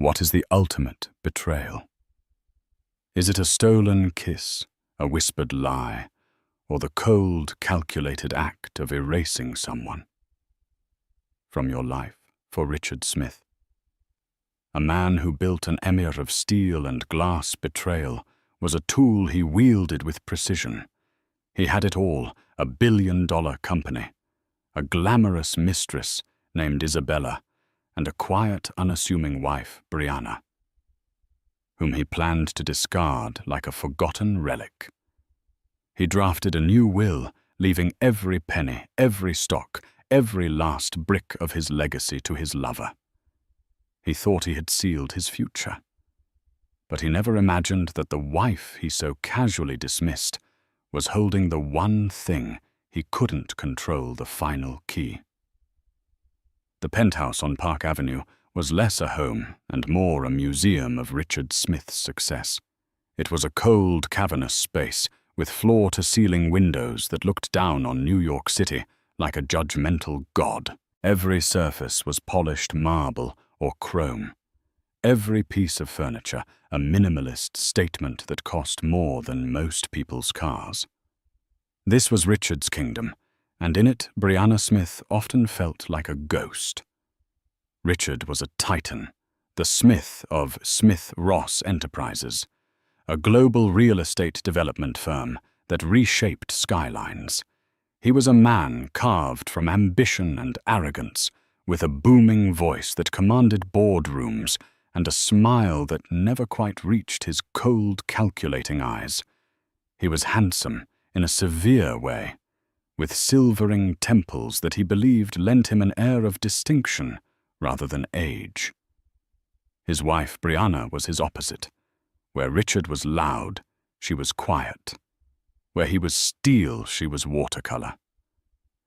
What is the ultimate betrayal? Is it a stolen kiss, a whispered lie, or the cold, calculated act of erasing someone from your life? For Richard Smith, a man who built an emir of steel and glass, betrayal was a tool he wielded with precision. He had it all: a billion-dollar company, a glamorous mistress named Isabella, and a quiet, unassuming wife, Brianna, whom he planned to discard like a forgotten relic. He drafted a new will, leaving every penny, every stock, every last brick of his legacy to his lover. He thought he had sealed his future, but he never imagined that the wife he so casually dismissed was holding the one thing he couldn't control, the final key. The penthouse on Park Avenue was less a home and more a museum of Richard Smith's success. It was a cold, cavernous space with floor-to-ceiling windows that looked down on New York City like a judgmental god. Every surface was polished marble or chrome. Every piece of furniture a minimalist statement that cost more than most people's cars. This was Richard's kingdom, and in it Brianna Smith often felt like a ghost. Richard was a titan, the Smith of Smith Ross Enterprises, a global real estate development firm that reshaped skylines. He was a man carved from ambition and arrogance, with a booming voice that commanded boardrooms and a smile that never quite reached his cold, calculating eyes. He was handsome in a severe way, with silvering temples that he believed lent him an air of distinction rather than age. His wife, Brianna, was his opposite. Where Richard was loud, she was quiet. Where he was steel, she was watercolor.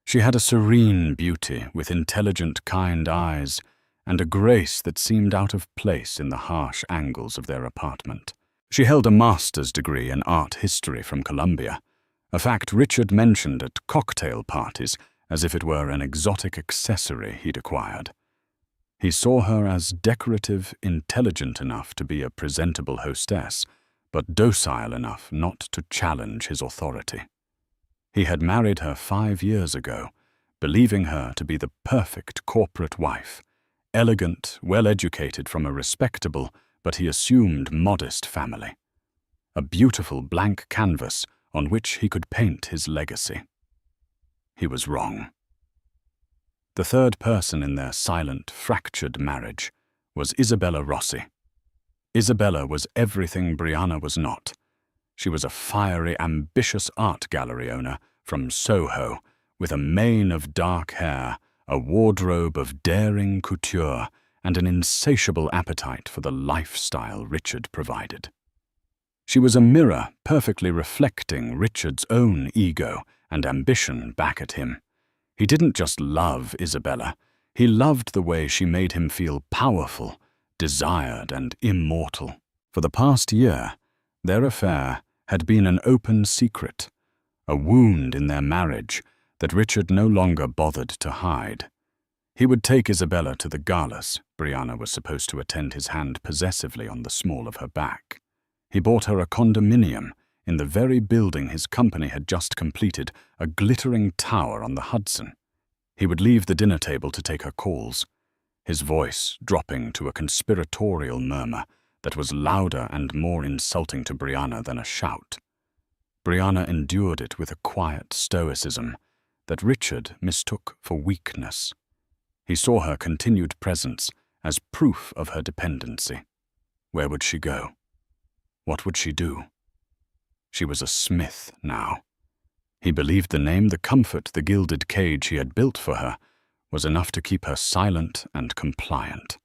She had a serene beauty with intelligent, kind eyes and a grace that seemed out of place in the harsh angles of their apartment. She held a master's degree in art history from Columbia, a fact Richard mentioned at cocktail parties as if it were an exotic accessory he'd acquired. He saw her as decorative, intelligent enough to be a presentable hostess, but docile enough not to challenge his authority. He had married her 5 years ago, believing her to be the perfect corporate wife, elegant, well-educated from a respectable, but he assumed modest family. A beautiful blank canvas on which he could paint his legacy. He was wrong. The third person in their silent, fractured marriage was Isabella Rossi. Isabella was everything Brianna was not. She was a fiery, ambitious art gallery owner from Soho, with a mane of dark hair, a wardrobe of daring couture, and an insatiable appetite for the lifestyle Richard provided. She was a mirror perfectly reflecting Richard's own ego and ambition back at him. He didn't just love Isabella, he loved the way she made him feel powerful, desired, and immortal. For the past year, their affair had been an open secret, a wound in their marriage that Richard no longer bothered to hide. He would take Isabella to the galas Brianna was supposed to attend, his hand possessively on the small of her back. He bought her a condominium in the very building his company had just completed, a glittering tower on the Hudson. He would leave the dinner table to take her calls, his voice dropping to a conspiratorial murmur that was louder and more insulting to Brianna than a shout. Brianna endured it with a quiet stoicism that Richard mistook for weakness. He saw her continued presence as proof of her dependency. Where would she go? What would she do? She was a Smith now. He believed the name, the comfort, the gilded cage he had built for her was enough to keep her silent and compliant.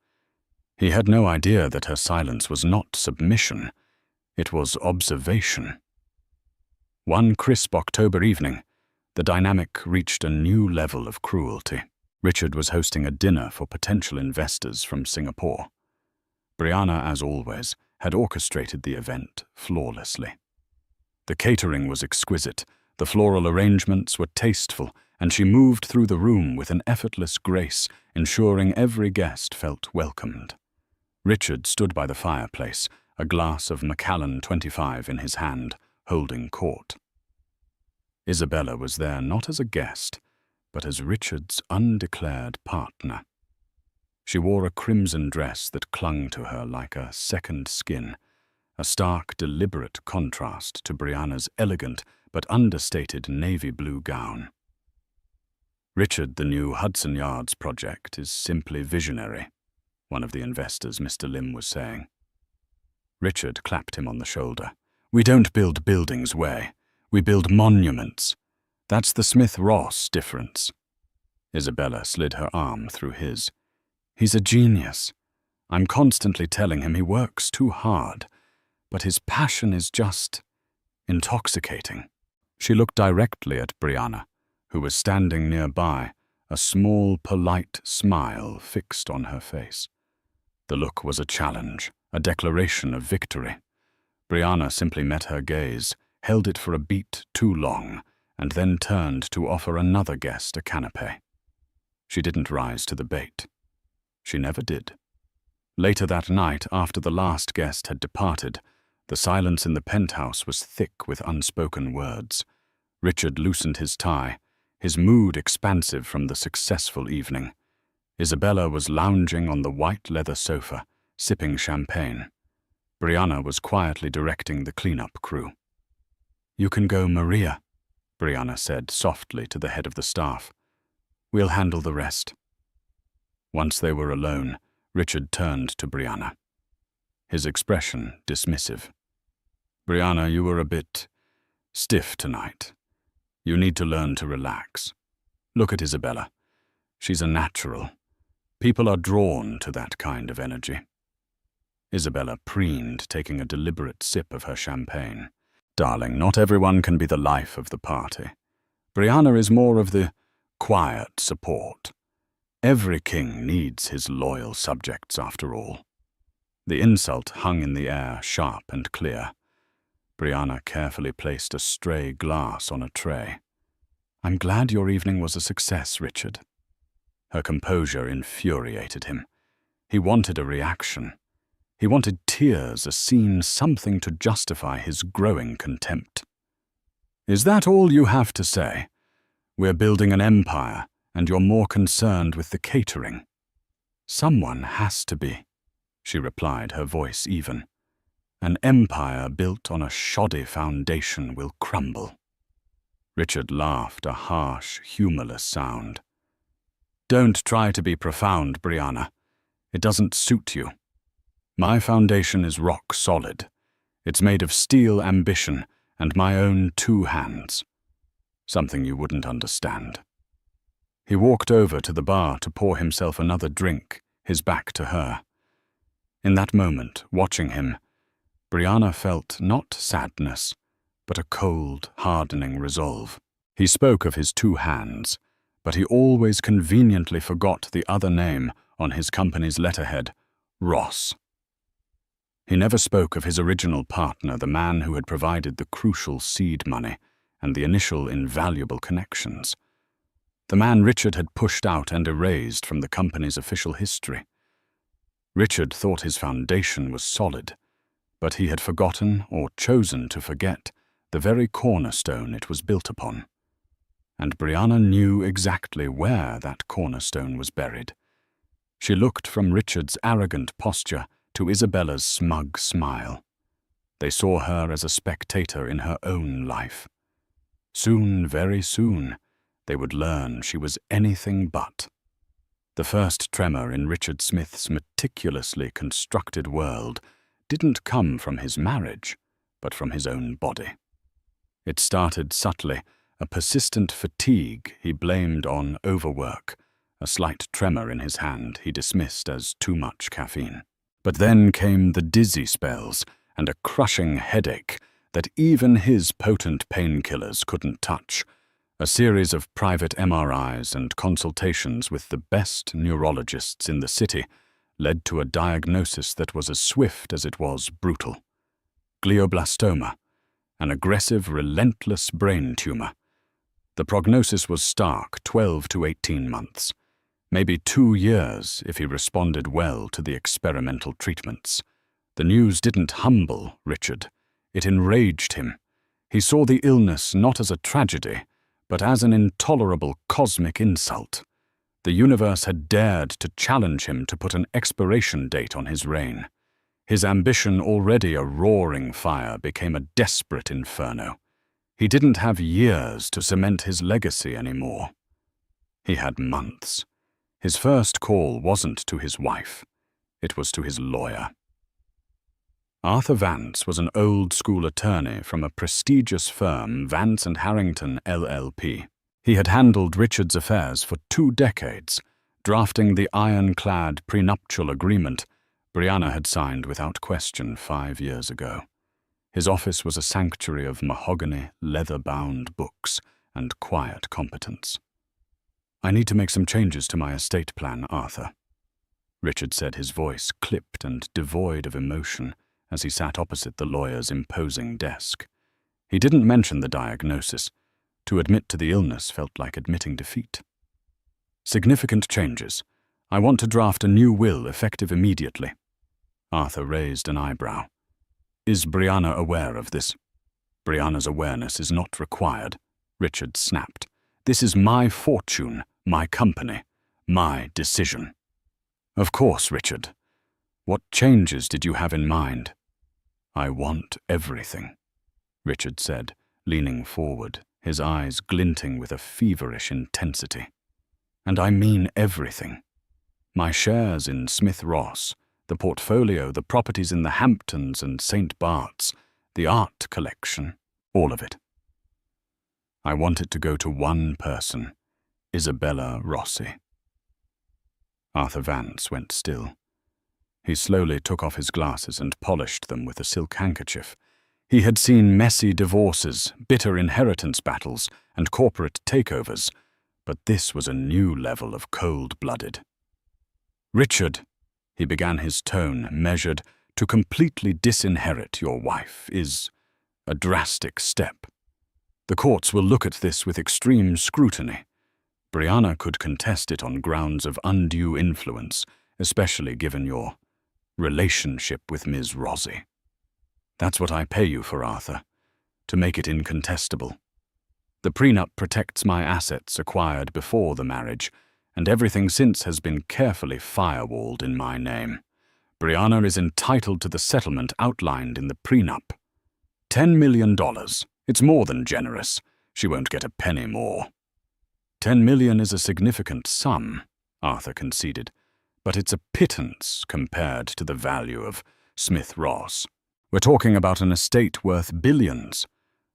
He had no idea that her silence was not submission, it was observation. One crisp October evening, the dynamic reached a new level of cruelty. Richard was hosting a dinner for potential investors from Singapore. Brianna, as always, had orchestrated the event flawlessly. The catering was exquisite, the floral arrangements were tasteful, and she moved through the room with an effortless grace, ensuring every guest felt welcomed. Richard stood by the fireplace, a glass of Macallan 25 in his hand, holding court. Isabella was there not as a guest, but as Richard's undeclared partner. She wore a crimson dress that clung to her like a second skin, a stark, deliberate contrast to Brianna's elegant but understated navy blue gown. "Richard, the new Hudson Yards project is simply visionary," one of the investors, Mr. Lim, was saying. Richard clapped him on the shoulder. "We don't build buildings, Way. We build monuments. That's the Smith-Ross difference." Isabella slid her arm through his. "He's a genius. I'm constantly telling him he works too hard, but his passion is just intoxicating." She looked directly at Brianna, who was standing nearby, a small, polite smile fixed on her face. The look was a challenge, a declaration of victory. Brianna simply met her gaze, held it for a beat too long, and then turned to offer another guest a canapé. She didn't rise to the bait. She never did. Later that night, after the last guest had departed, the silence in the penthouse was thick with unspoken words. Richard loosened his tie, his mood expansive from the successful evening. Isabella was lounging on the white leather sofa, sipping champagne. Brianna was quietly directing the cleanup crew. "You can go, Maria," Brianna said softly to the head of the staff. "We'll handle the rest." Once they were alone, Richard turned to Brianna, his expression dismissive. "Brianna, you were a bit stiff tonight. You need to learn to relax. Look at Isabella. She's a natural. People are drawn to that kind of energy." Isabella preened, taking a deliberate sip of her champagne. "Darling, not everyone can be the life of the party. Brianna is more of the quiet support. Every king needs his loyal subjects, after all." The insult hung in the air, sharp and clear. Brianna carefully placed a stray glass on a tray. "I'm glad your evening was a success, Richard." Her composure infuriated him. He wanted a reaction. He wanted tears, a scene, something to justify his growing contempt. "Is that all you have to say? We're building an empire, and you're more concerned with the catering." "Someone has to be," she replied, her voice even. "An empire built on a shoddy foundation will crumble." Richard laughed, a harsh, humorless sound. "Don't try to be profound, Brianna. It doesn't suit you. My foundation is rock solid. It's made of steel ambition and my own 2 hands. Something you wouldn't understand." He walked over to the bar to pour himself another drink, his back to her. In that moment, watching him, Brianna felt not sadness, but a cold, hardening resolve. He spoke of his 2 hands, but he always conveniently forgot the other name on his company's letterhead, Ross. He never spoke of his original partner, the man who had provided the crucial seed money and the initial invaluable connections. The man Richard had pushed out and erased from the company's official history. Richard thought his foundation was solid, but he had forgotten or chosen to forget the very cornerstone it was built upon. And Brianna knew exactly where that cornerstone was buried. She looked from Richard's arrogant posture to Isabella's smug smile. They saw her as a spectator in her own life. Soon, very soon, they would learn she was anything but. The first tremor in Richard Smith's meticulously constructed world didn't come from his marriage, but from his own body. It started subtly, a persistent fatigue he blamed on overwork, a slight tremor in his hand he dismissed as too much caffeine. But then came the dizzy spells and a crushing headache that even his potent painkillers couldn't touch. A series of private MRIs and consultations with the best neurologists in the city led to a diagnosis that was as swift as it was brutal. Glioblastoma, an aggressive, relentless brain tumor. The prognosis was stark, 12 to 18 months. Maybe 2 years if he responded well to the experimental treatments. The news didn't humble Richard. It enraged him. He saw the illness not as a tragedy, but as an intolerable cosmic insult. The universe had dared to challenge him to put an expiration date on his reign. His ambition, already a roaring fire, became a desperate inferno. He didn't have years to cement his legacy anymore. He had months. His first call wasn't to his wife. It was to his lawyer. Arthur Vance was an old-school attorney from a prestigious firm, Vance & Harrington, LLP. He had handled Richard's affairs for 2 decades, drafting the ironclad prenuptial agreement Brianna had signed without question 5 years ago. His office was a sanctuary of mahogany, leather-bound books, and quiet competence. "I need to make some changes to my estate plan, Arthur," Richard said, his voice clipped and devoid of emotion as he sat opposite the lawyer's imposing desk. He didn't mention the diagnosis. To admit to the illness felt like admitting defeat. "Significant changes. I want to draft a new will effective immediately." Arthur raised an eyebrow. "Is Brianna aware of this?" "Brianna's awareness is not required," Richard snapped. "This is my fortune, my company, my decision." "Of course, Richard. What changes did you have in mind?" "I want everything," Richard said, leaning forward, his eyes glinting with a feverish intensity. "And I mean everything. My shares in Smith Ross, the portfolio, the properties in the Hamptons and St. Bart's, the art collection, all of it. I want it to go to one person, Isabella Rossi." Arthur Vance went still. He slowly took off his glasses and polished them with a silk handkerchief. He had seen messy divorces, bitter inheritance battles, and corporate takeovers, but this was a new level of cold-blooded. "Richard," he began, his tone measured, "to completely disinherit your wife is a drastic step. The courts will look at this with extreme scrutiny. Brianna could contest it on grounds of undue influence, especially given your relationship with Ms. Rossi. That's what I pay you for, Arthur, to make it incontestable. The prenup protects my assets acquired before the marriage, and everything since has been carefully firewalled in my name. Brianna is entitled to the settlement outlined in the prenup. $10 million. It's more than generous. She won't get a penny more." $10 million is a significant sum," Arthur conceded, "but it's a pittance compared to the value of Smith Ross. We're talking about an estate worth billions.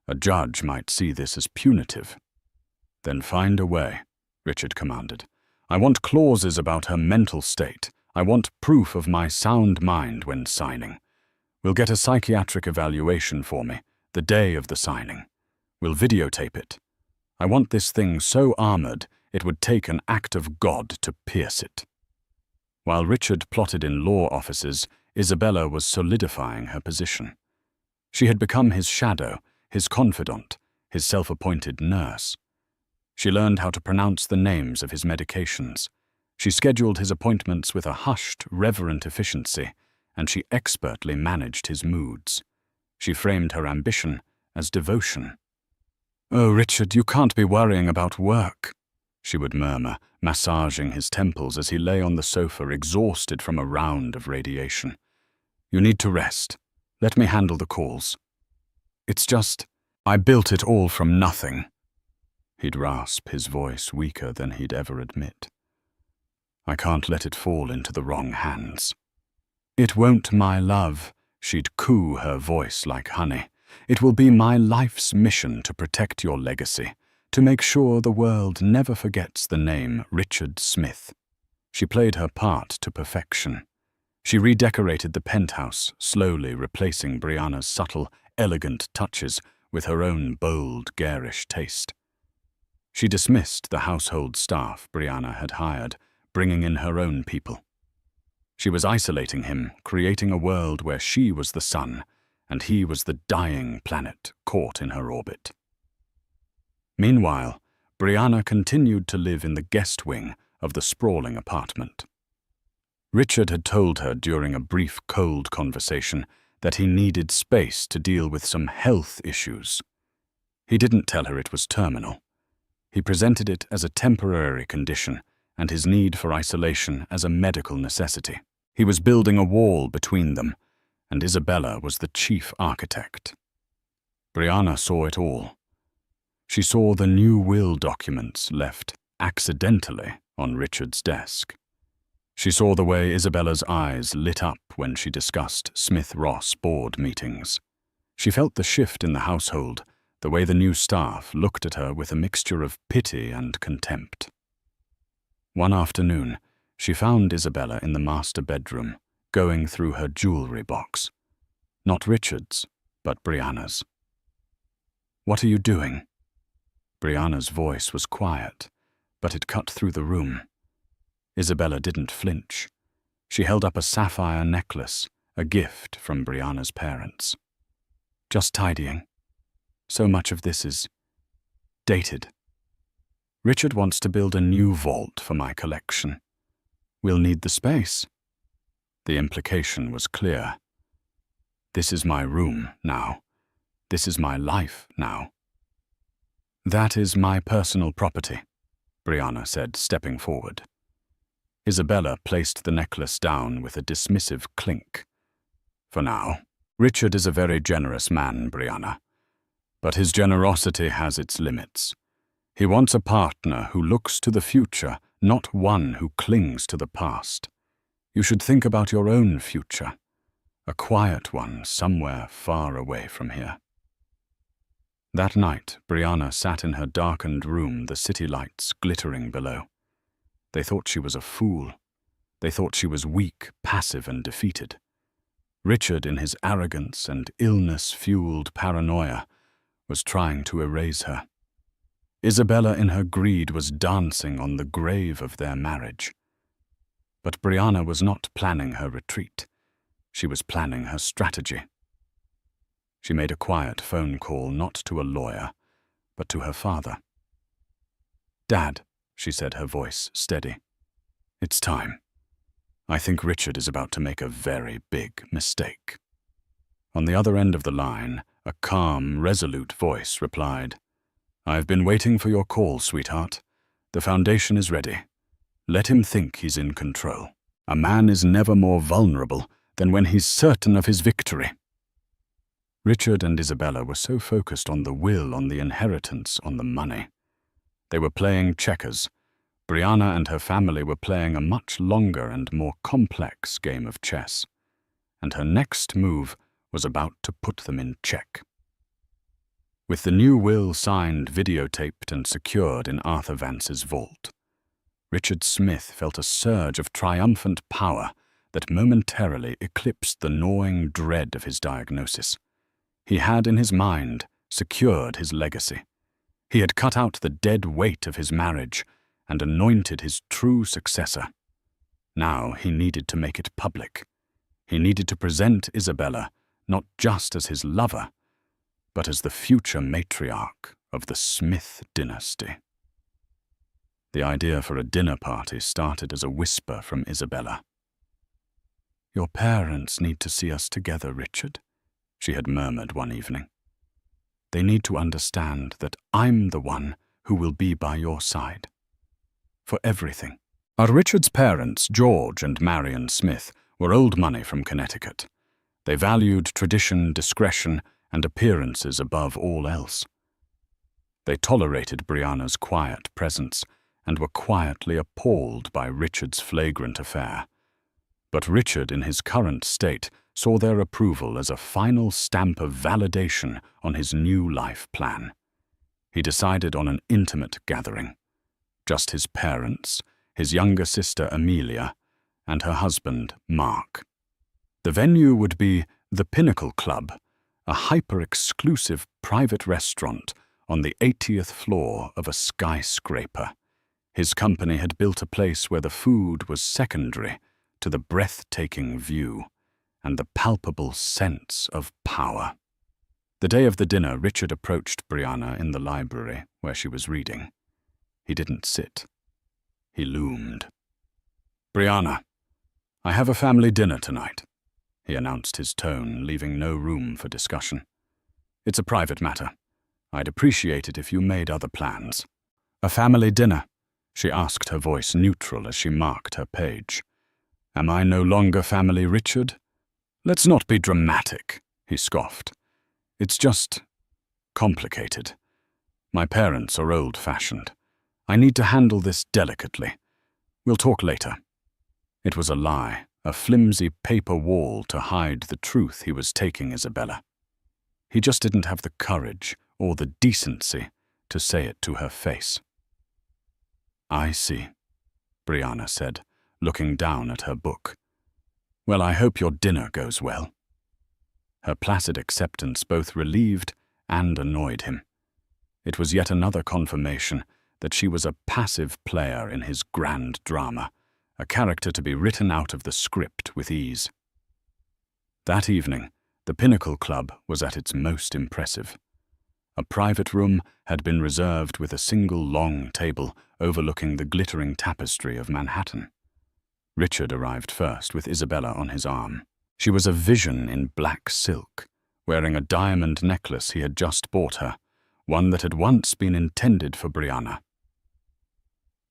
A judge might see this as punitive." "Then find a way," Richard commanded. "I want clauses about her mental state. I want proof of my sound mind when signing. We'll get a psychiatric evaluation for me, the day of the signing. We'll videotape it. I want this thing so armored it would take an act of God to pierce it." While Richard plotted in law offices, Isabella was solidifying her position. She had become his shadow, his confidant, his self-appointed nurse. She learned how to pronounce the names of his medications. She scheduled his appointments with a hushed, reverent efficiency, and she expertly managed his moods. She framed her ambition as devotion. "Oh, Richard, you can't be worrying about work," she would murmur, massaging his temples as he lay on the sofa exhausted from a round of radiation. "You need to rest. Let me handle the calls. It's just, I built it all from nothing." He'd rasp, his voice weaker than he'd ever admit. "I can't let it fall into the wrong hands." "It won't, my love," she'd coo, her voice like honey. "It will be my life's mission to protect your legacy, to make sure the world never forgets the name Richard Smith." She played her part to perfection. She redecorated the penthouse, slowly replacing Brianna's subtle, elegant touches with her own bold, garish taste. She dismissed the household staff Brianna had hired, bringing in her own people. She was isolating him, creating a world where she was the sun, and he was the dying planet caught in her orbit. Meanwhile, Brianna continued to live in the guest wing of the sprawling apartment. Richard had told her during a brief cold conversation that he needed space to deal with some health issues. He didn't tell her it was terminal. He presented it as a temporary condition and his need for isolation as a medical necessity. He was building a wall between them, and Isabella was the chief architect. Brianna saw it all. She saw the new will documents left accidentally on Richard's desk. She saw the way Isabella's eyes lit up when she discussed Smith-Ross board meetings. She felt the shift in the household, the way the new staff looked at her with a mixture of pity and contempt. One afternoon, she found Isabella in the master bedroom, going through her jewelry box. Not Richard's, but Brianna's. "What are you doing?" Brianna's voice was quiet, but it cut through the room. Isabella didn't flinch. She held up a sapphire necklace, a gift from Brianna's parents. "Just tidying. So much of this is dated. Richard wants to build a new vault for my collection. We'll need the space." The implication was clear. "This is my room now. This is my life now." "That is my personal property," Brianna said, stepping forward. Isabella placed the necklace down with a dismissive clink. "For now, Richard is a very generous man, Brianna. But his generosity has its limits. He wants a partner who looks to the future, not one who clings to the past. You should think about your own future, a quiet one somewhere far away from here." That night, Brianna sat in her darkened room, the city lights glittering below. They thought she was a fool. They thought she was weak, passive, and defeated. Richard, in his arrogance and illness-fueled paranoia, was trying to erase her. Isabella, in her greed, was dancing on the grave of their marriage. But Brianna was not planning her retreat. She was planning her strategy. She made a quiet phone call, not to a lawyer, but to her father. "Dad," she said, her voice steady. "It's time. I think Richard is about to make a very big mistake." On the other end of the line, a calm, resolute voice replied, "I've been waiting for your call, sweetheart. The foundation is ready. Let him think he's in control. A man is never more vulnerable than when he's certain of his victory." Richard and Isabella were so focused on the will, on the inheritance, on the money. They were playing checkers. Brianna and her family were playing a much longer and more complex game of chess. And her next move was about to put them in check. With the new will signed, videotaped, and secured in Arthur Vance's vault, Richard Smith felt a surge of triumphant power that momentarily eclipsed the gnawing dread of his diagnosis. He had, in his mind, secured his legacy. He had cut out the dead weight of his marriage and anointed his true successor. Now he needed to make it public. He needed to present Isabella not just as his lover, but as the future matriarch of the Smith dynasty. The idea for a dinner party started as a whisper from Isabella. "Your parents need to see us together, Richard," she had murmured one evening. "They need to understand that I'm the one who will be by your side. For everything." Richard's parents, George and Marion Smith, were old money from Connecticut. They valued tradition, discretion, and appearances above all else. They tolerated Brianna's quiet presence and were quietly appalled by Richard's flagrant affair. But Richard, in his current state, saw their approval as a final stamp of validation on his new life plan. He decided on an intimate gathering. Just his parents, his younger sister Amelia, and her husband Mark. The venue would be the Pinnacle Club, a hyper-exclusive private restaurant on the 80th floor of a skyscraper. His company had built a place where the food was secondary to the breathtaking view and the palpable sense of power. The day of the dinner, Richard approached Brianna in the library where she was reading. He didn't sit. He loomed. "Brianna, I have a family dinner tonight," he announced, his tone leaving no room for discussion. "It's a private matter. I'd appreciate it if you made other plans." "A family dinner?" she asked, her voice neutral as she marked her page. "Am I no longer family, Richard?" "Let's not be dramatic," he scoffed. "It's just complicated. My parents are old-fashioned. I need to handle this delicately. We'll talk later." It was a lie, a flimsy paper wall to hide the truth he was taking Isabella. He just didn't have the courage or the decency to say it to her face. "I see," Brianna said, looking down at her book. "Well, I hope your dinner goes well." Her placid acceptance both relieved and annoyed him. It was yet another confirmation that she was a passive player in his grand drama, a character to be written out of the script with ease. That evening, the Pinnacle Club was at its most impressive. A private room had been reserved with a single long table overlooking the glittering tapestry of Manhattan. Richard arrived first with Isabella on his arm. She was a vision in black silk, wearing a diamond necklace he had just bought her, one that had once been intended for Brianna.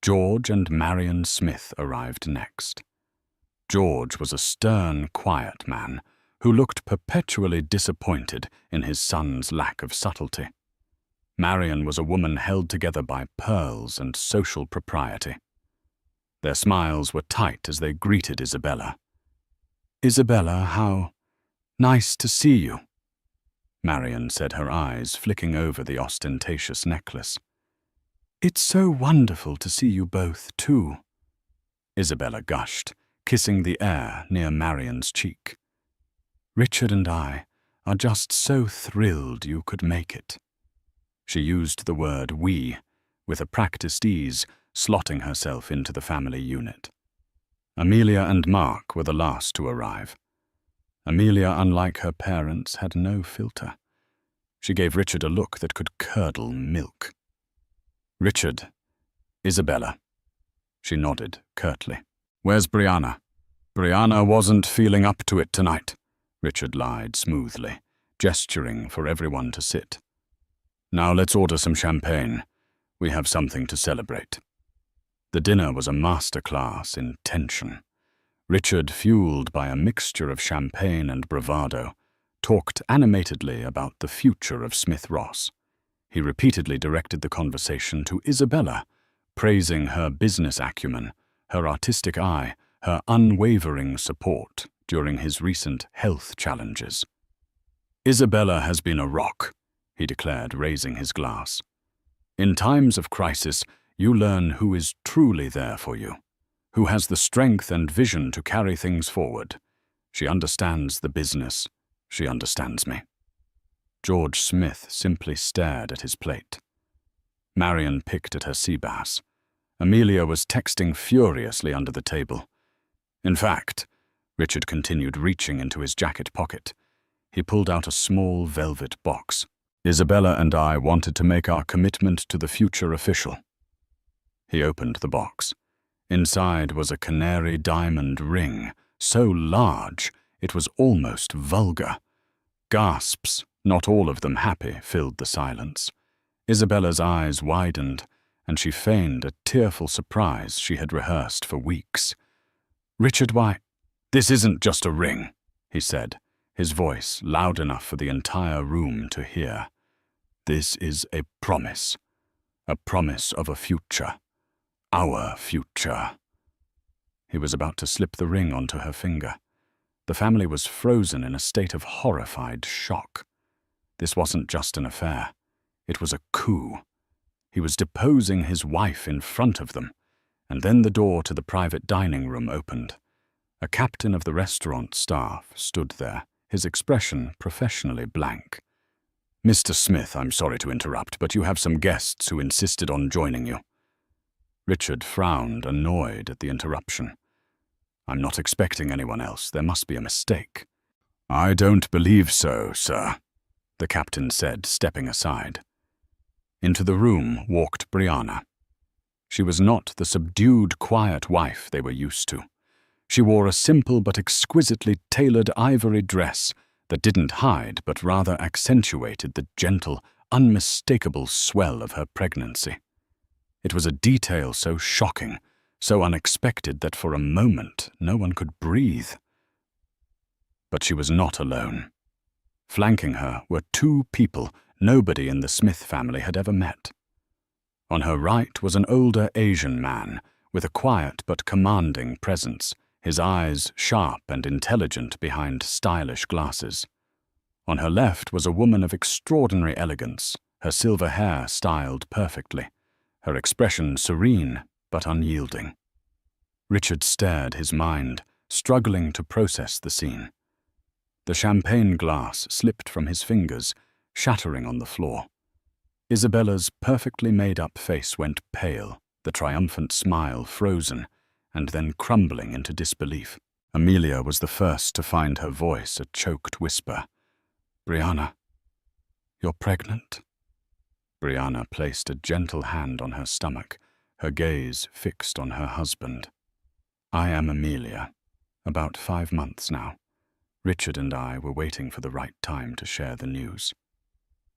George and Marion Smith arrived next. George was a stern, quiet man who looked perpetually disappointed in his son's lack of subtlety. Marion was a woman held together by pearls and social propriety. Their smiles were tight as they greeted Isabella. "Isabella, how nice to see you," Marion said, her eyes flicking over the ostentatious necklace. "It's so wonderful to see you both, too," Isabella gushed, kissing the air near Marion's cheek. "Richard and I are just so thrilled you could make it." She used the word "we" with a practiced ease, slotting herself into the family unit. Amelia and Mark were the last to arrive. Amelia, unlike her parents, had no filter. She gave Richard a look that could curdle milk. "Richard, Isabella." She nodded curtly. "Where's Brianna?" "Brianna wasn't feeling up to it tonight," Richard lied smoothly, gesturing for everyone to sit. "Now let's order some champagne. We have something to celebrate." The dinner was a masterclass in tension. Richard, fueled by a mixture of champagne and bravado, talked animatedly about the future of Smith Ross. He repeatedly directed the conversation to Isabella, praising her business acumen, her artistic eye, her unwavering support during his recent health challenges. "Isabella has been a rock," he declared, raising his glass. "In times of crisis, you learn who is truly there for you, who has the strength and vision to carry things forward. She understands the business. She understands me." George Smith simply stared at his plate. Marion picked at her sea bass. Amelia was texting furiously under the table. "In fact," Richard continued, reaching into his jacket pocket, he pulled out a small velvet box. "Isabella and I wanted to make our commitment to the future official." He opened the box. Inside was a canary diamond ring, so large it was almost vulgar. Gasps, not all of them happy, filled the silence. Isabella's eyes widened, and she feigned a tearful surprise she had rehearsed for weeks. "Richard, why, this isn't just a ring," he said, his voice loud enough for the entire room to hear. "This is a promise of a future. Our future." He was about to slip the ring onto her finger. The family was frozen in a state of horrified shock. This wasn't just an affair. It was a coup. He was deposing his wife in front of them, and then the door to the private dining room opened. A captain of the restaurant staff stood there, his expression professionally blank. "Mr. Smith, I'm sorry to interrupt, but you have some guests who insisted on joining you." Richard frowned, annoyed at the interruption. "I'm not expecting anyone else. There must be a mistake." "I don't believe so, sir," the captain said, stepping aside. Into the room walked Brianna. She was not the subdued, quiet wife they were used to. She wore a simple but exquisitely tailored ivory dress that didn't hide but rather accentuated the gentle, unmistakable swell of her pregnancy. It was a detail so shocking, so unexpected that for a moment no one could breathe. But she was not alone. Flanking her were two people nobody in the Smith family had ever met. On her right was an older Asian man with a quiet but commanding presence, his eyes sharp and intelligent behind stylish glasses. On her left was a woman of extraordinary elegance, her silver hair styled perfectly, her expression serene but unyielding. Richard stared, his mind struggling to process the scene. The champagne glass slipped from his fingers, shattering on the floor. Isabella's perfectly made-up face went pale, the triumphant smile frozen, and then crumbling into disbelief. Amelia was the first to find her voice a choked whisper. "Brianna, you're pregnant?" Brianna placed a gentle hand on her stomach, her gaze fixed on her husband. "I am Amelia. About 5 months now. Richard and I were waiting for the right time to share the news."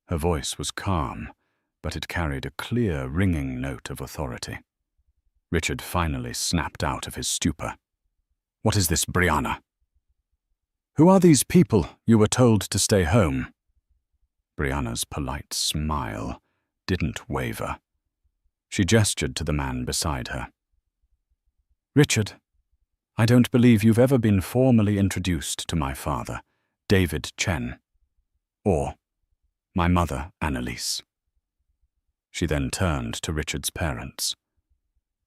Her voice was calm, but it carried a clear, ringing note of authority. Richard finally snapped out of his stupor. "What is this, Brianna? Who are these people you were told to stay home?" Brianna's polite smile didn't waver. She gestured to the man beside her. "Richard, I don't believe you've ever been formally introduced to my father, David Chen, or my mother, Annalise." She then turned to Richard's parents.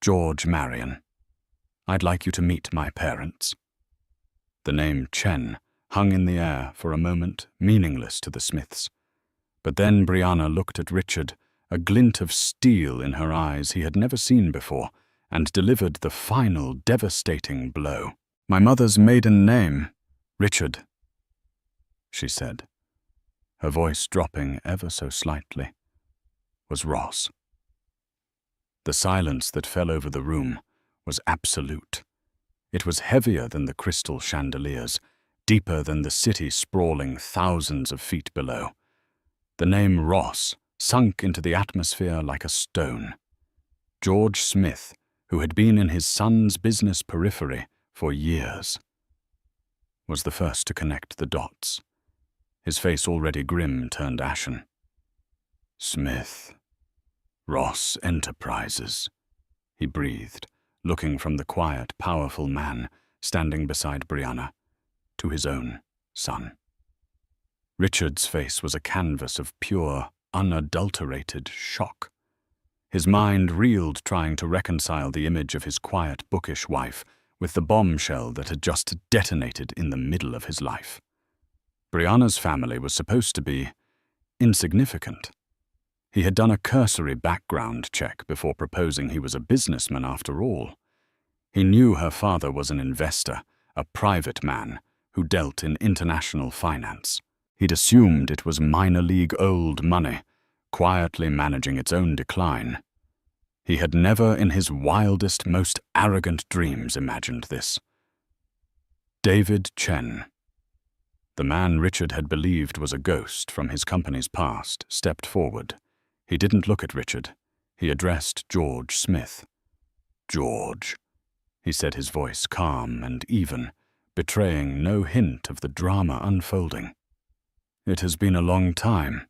"George Marion, I'd like you to meet my parents." The name Chen hung in the air for a moment, meaningless to the Smiths. But then Brianna looked at Richard, a glint of steel in her eyes he had never seen before, and delivered the final devastating blow. "My mother's maiden name, Richard," she said, her voice dropping ever so slightly, "was Ross." The silence that fell over the room was absolute. It was heavier than the crystal chandeliers, deeper than the city sprawling thousands of feet below. The name Ross sunk into the atmosphere like a stone. George Smith, who had been in his son's business periphery for years, was the first to connect the dots. His face already grim turned ashen. "Smith. Ross Enterprises," he breathed, looking from the quiet, powerful man standing beside Brianna to his own son. Richard's face was a canvas of pure, unadulterated shock. His mind reeled trying to reconcile the image of his quiet, bookish wife with the bombshell that had just detonated in the middle of his life. Brianna's family was supposed to be insignificant. He had done a cursory background check before proposing he was a businessman after all. He knew her father was an investor, a private man who dealt in international finance. He'd assumed it was minor league old money, quietly managing its own decline. He had never in his wildest, most arrogant dreams imagined this. David Chen, the man Richard had believed was a ghost from his company's past, stepped forward. He didn't look at Richard. He addressed George Smith. "George," he said, his voice calm and even, betraying no hint of the drama unfolding. "It has been a long time.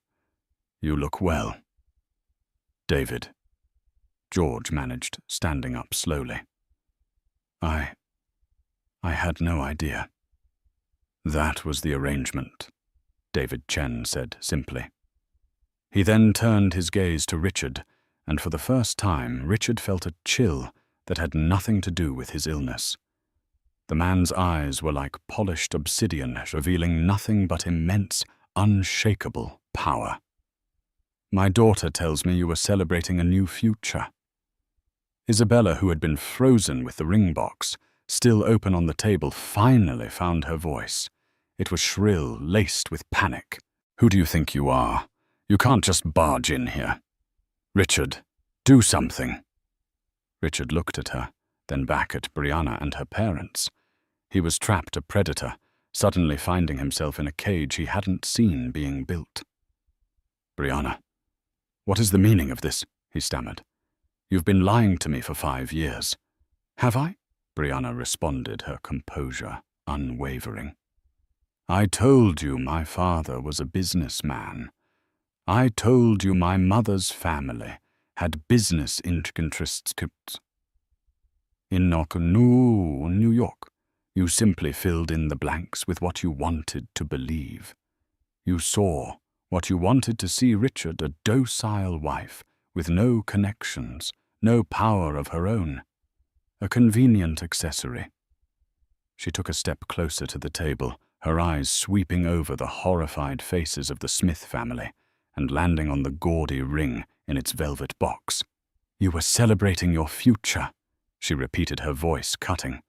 You look well." "David," George managed, standing up slowly. I had no idea." "That was the arrangement," David Chen said simply. He then turned his gaze to Richard, and for the first time Richard felt a chill that had nothing to do with his illness. The man's eyes were like polished obsidian, revealing nothing but immense, unshakable power. "My daughter tells me you were celebrating a new future." Isabella, who had been frozen with the ring box, still open on the table, finally found her voice. It was shrill, laced with panic. "Who do you think you are? You can't just barge in here. Richard, do something." Richard looked at her, then back at Brianna and her parents. He was trapped a predator, suddenly finding himself in a cage he hadn't seen being built. "Brianna, what is the meaning of this?" he stammered. "You've been lying to me for 5 years." "Have I?" Brianna responded, her composure unwavering. "I told you my father was a businessman. I told you my mother's family had business interests in New York. You simply filled in the blanks with what you wanted to believe. You saw what you wanted to see Richard, a docile wife with no connections, no power of her own, a convenient accessory." She took a step closer to the table, her eyes sweeping over the horrified faces of the Smith family and landing on the gaudy ring in its velvet box. "You were celebrating your future," she repeated, her voice cutting.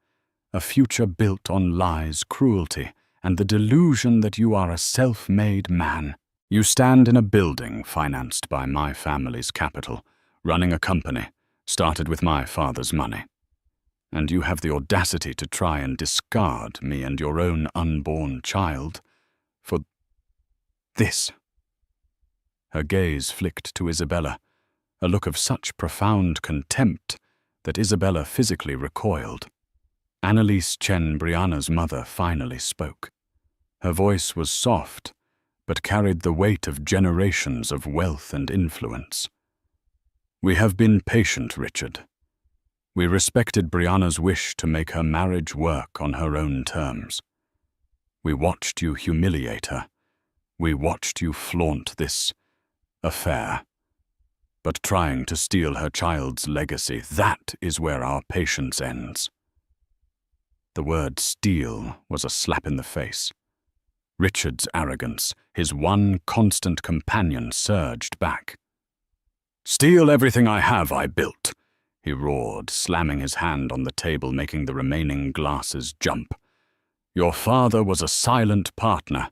"A future built on lies, cruelty, and the delusion that you are a self-made man. You stand in a building financed by my family's capital, running a company started with my father's money. And you have the audacity to try and discard me and your own unborn child for this." Her gaze flicked to Isabella, a look of such profound contempt that Isabella physically recoiled. Annalise Chen, Brianna's mother, finally spoke. Her voice was soft, but carried the weight of generations of wealth and influence. "We have been patient, Richard. We respected Brianna's wish to make her marriage work on her own terms. We watched you humiliate her. We watched you flaunt this affair. But trying to steal her child's legacy, that is where our patience ends." The word steal was a slap in the face. Richard's arrogance, his one constant companion, surged back. "Steal everything I have, I built," he roared, slamming his hand on the table, making the remaining glasses jump. "Your father was a silent partner.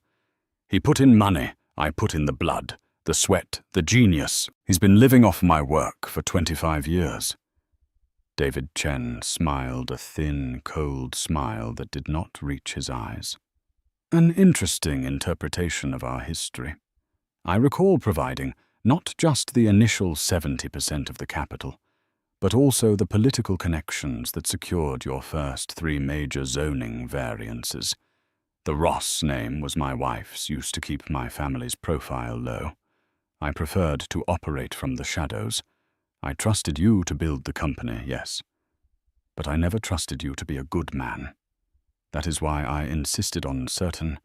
He put in money, I put in the blood, the sweat, the genius. He's been living off my work for 25 years. David Chen smiled a thin, cold smile that did not reach his eyes. "An interesting interpretation of our history. I recall providing not just the initial 70% of the capital, but also the political connections that secured your first 3 major zoning variances. The Ross name was my wife's, used to keep my family's profile low. I preferred to operate from the shadows. I trusted you to build the company, yes, but I never trusted you to be a good man. That is why I insisted on certain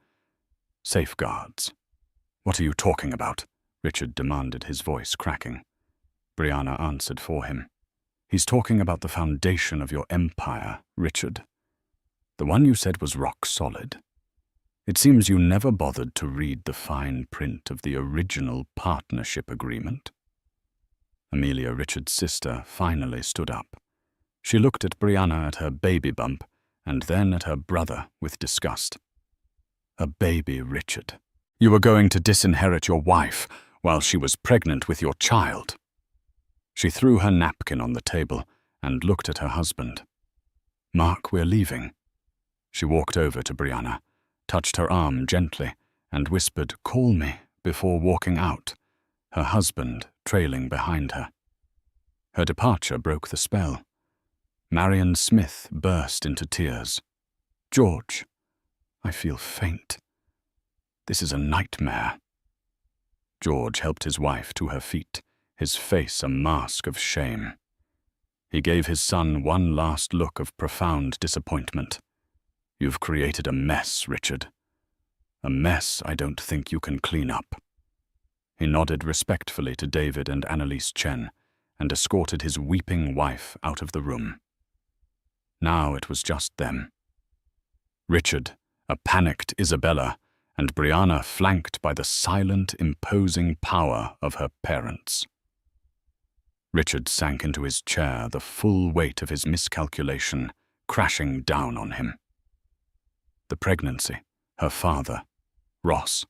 safeguards." "What are you talking about?" Richard demanded, his voice cracking. Brianna answered for him. "He's talking about the foundation of your empire, Richard. The one you said was rock solid. It seems you never bothered to read the fine print of the original partnership agreement." Amelia, Richard's sister, finally stood up. She looked at Brianna, at her baby bump, and then at her brother with disgust. "A baby, Richard. You were going to disinherit your wife while she was pregnant with your child." She threw her napkin on the table and looked at her husband. "Mark, we're leaving." She walked over to Brianna, touched her arm gently, and whispered, "Call me," before walking out, her husband trailing behind her. Her departure broke the spell. Marion Smith burst into tears. "George, I feel faint. This is a nightmare." George helped his wife to her feet, his face a mask of shame. He gave his son one last look of profound disappointment. "You've created a mess, Richard. A mess I don't think you can clean up." He nodded respectfully to David and Annalise Chen and escorted his weeping wife out of the room. Now it was just them. Richard, a panicked Isabella, and Brianna flanked by the silent, imposing power of her parents. Richard sank into his chair, the full weight of his miscalculation crashing down on him. The pregnancy, her father, Ross.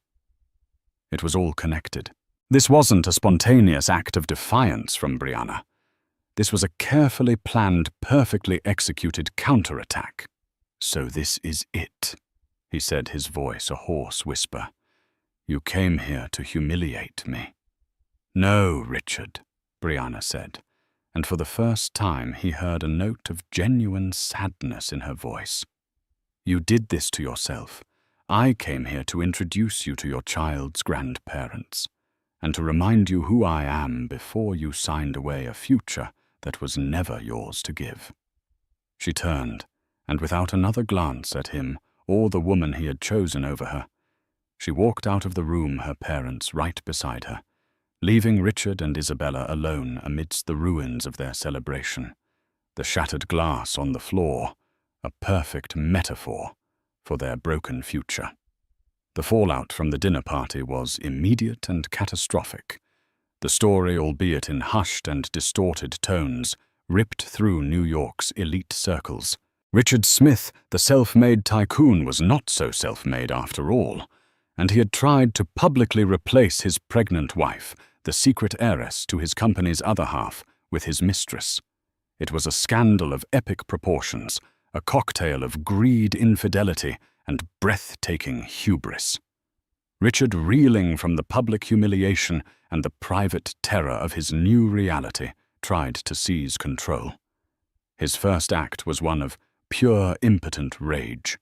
It was all connected. This wasn't a spontaneous act of defiance from Brianna. This was a carefully planned, perfectly executed counterattack. "So this is it," he said, his voice a hoarse whisper. "You came here to humiliate me." "No, Richard," Brianna said, and for the first time he heard a note of genuine sadness in her voice. "You did this to yourself. I came here to introduce you to your child's grandparents, and to remind you who I am before you signed away a future that was never yours to give." She turned, and without another glance at him or the woman he had chosen over her, she walked out of the room, her parents right beside her, leaving Richard and Isabella alone amidst the ruins of their celebration, the shattered glass on the floor, a perfect metaphor for their broken future. The fallout from the dinner party was immediate and catastrophic. The story, albeit in hushed and distorted tones, ripped through New York's elite circles. Richard Smith, the self-made tycoon, was not so self-made after all, and he had tried to publicly replace his pregnant wife, the secret heiress to his company's other half, with his mistress. It was a scandal of epic proportions, a cocktail of greed, infidelity, and breathtaking hubris. Richard, reeling from the public humiliation and the private terror of his new reality, tried to seize control. His first act was one of pure impotent rage.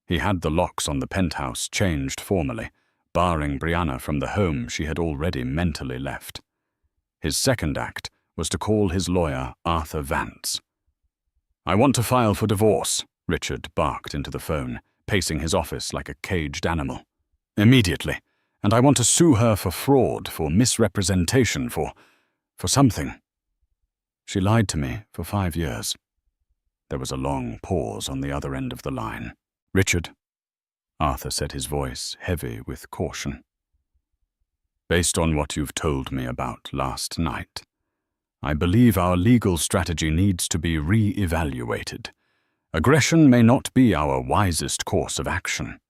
He had the locks on the penthouse changed formally, barring Brianna from the home she had already mentally left. His second act was to call his lawyer, Arthur Vance. "I want to file for divorce," Richard barked into the phone, pacing his office like a caged animal. "Immediately. And I want to sue her for fraud, for misrepresentation, for something. She lied to me for 5 years." There was a long pause on the other end of the line. "Richard," Arthur said, his voice heavy with caution. "Based on what you've told me about last night, I believe our legal strategy needs to be re-evaluated. Aggression may not be our wisest course of action.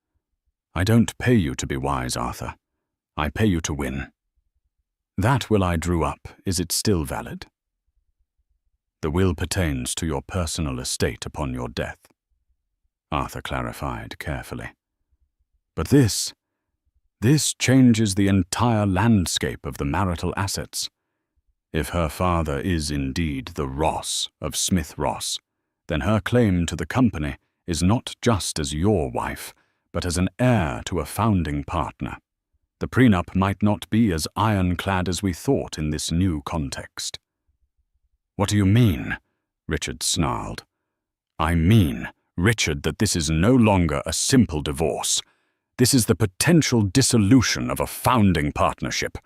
I don't pay you to be wise, Arthur. I pay you to win. That will I drew up, is it still valid?" "The will pertains to your personal estate upon your death," Arthur clarified carefully. "But this changes the entire landscape of the marital assets. If her father is indeed the Ross of Smith Ross, then her claim to the company is not just as your wife, but as an heir to a founding partner. The prenup might not be as ironclad as we thought in this new context." "What do you mean?" Richard snarled. "I mean, Richard, that this is no longer a simple divorce. This is the potential dissolution of a founding partnership.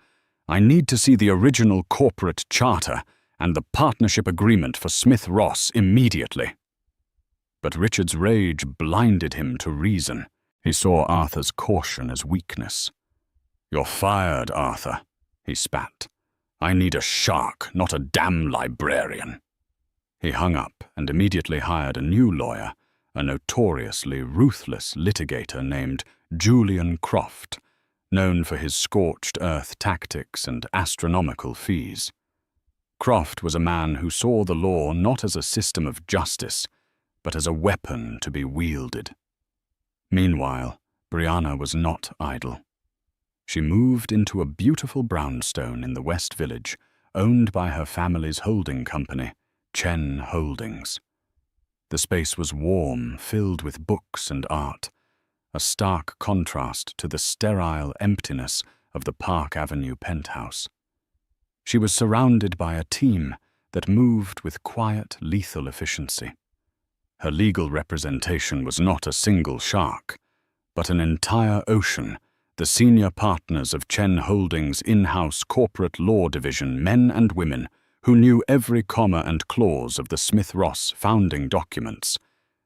I need to see the original corporate charter and the partnership agreement for Smith Ross immediately." But Richard's rage blinded him to reason. He saw Arthur's caution as weakness. "You're fired, Arthur," he spat. "I need a shark, not a damn librarian." He hung up and immediately hired a new lawyer, a notoriously ruthless litigator named Julian Croft, known for his scorched earth tactics and astronomical fees. Croft was a man who saw the law not as a system of justice, but as a weapon to be wielded. Meanwhile, Brianna was not idle. She moved into a beautiful brownstone in the West Village, owned by her family's holding company, Chen Holdings. The space was warm, filled with books and art, a stark contrast to the sterile emptiness of the Park Avenue penthouse. She was surrounded by a team that moved with quiet, lethal efficiency. Her legal representation was not a single shark, but an entire ocean, the senior partners of Chen Holdings' in-house corporate law division, men and women who knew every comma and clause of the Smith Ross founding documents,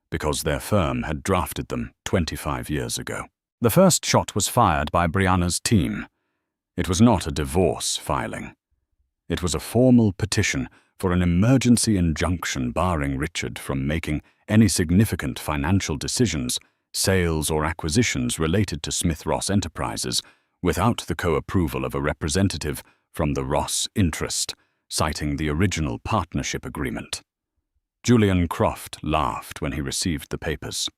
because their firm had drafted them 25 years ago. The first shot was fired by Brianna's team. It was not a divorce filing. It was a formal petition for an emergency injunction barring Richard from making any significant financial decisions, sales or acquisitions related to Smith Ross Enterprises without the co-approval of a representative from the Ross interest, citing the original partnership agreement. Julian Croft laughed when he received the papers.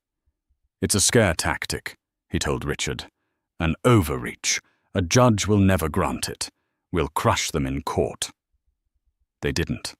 "It's a scare tactic," he told Richard. "An overreach. A judge will never grant it. We'll crush them in court." They didn't.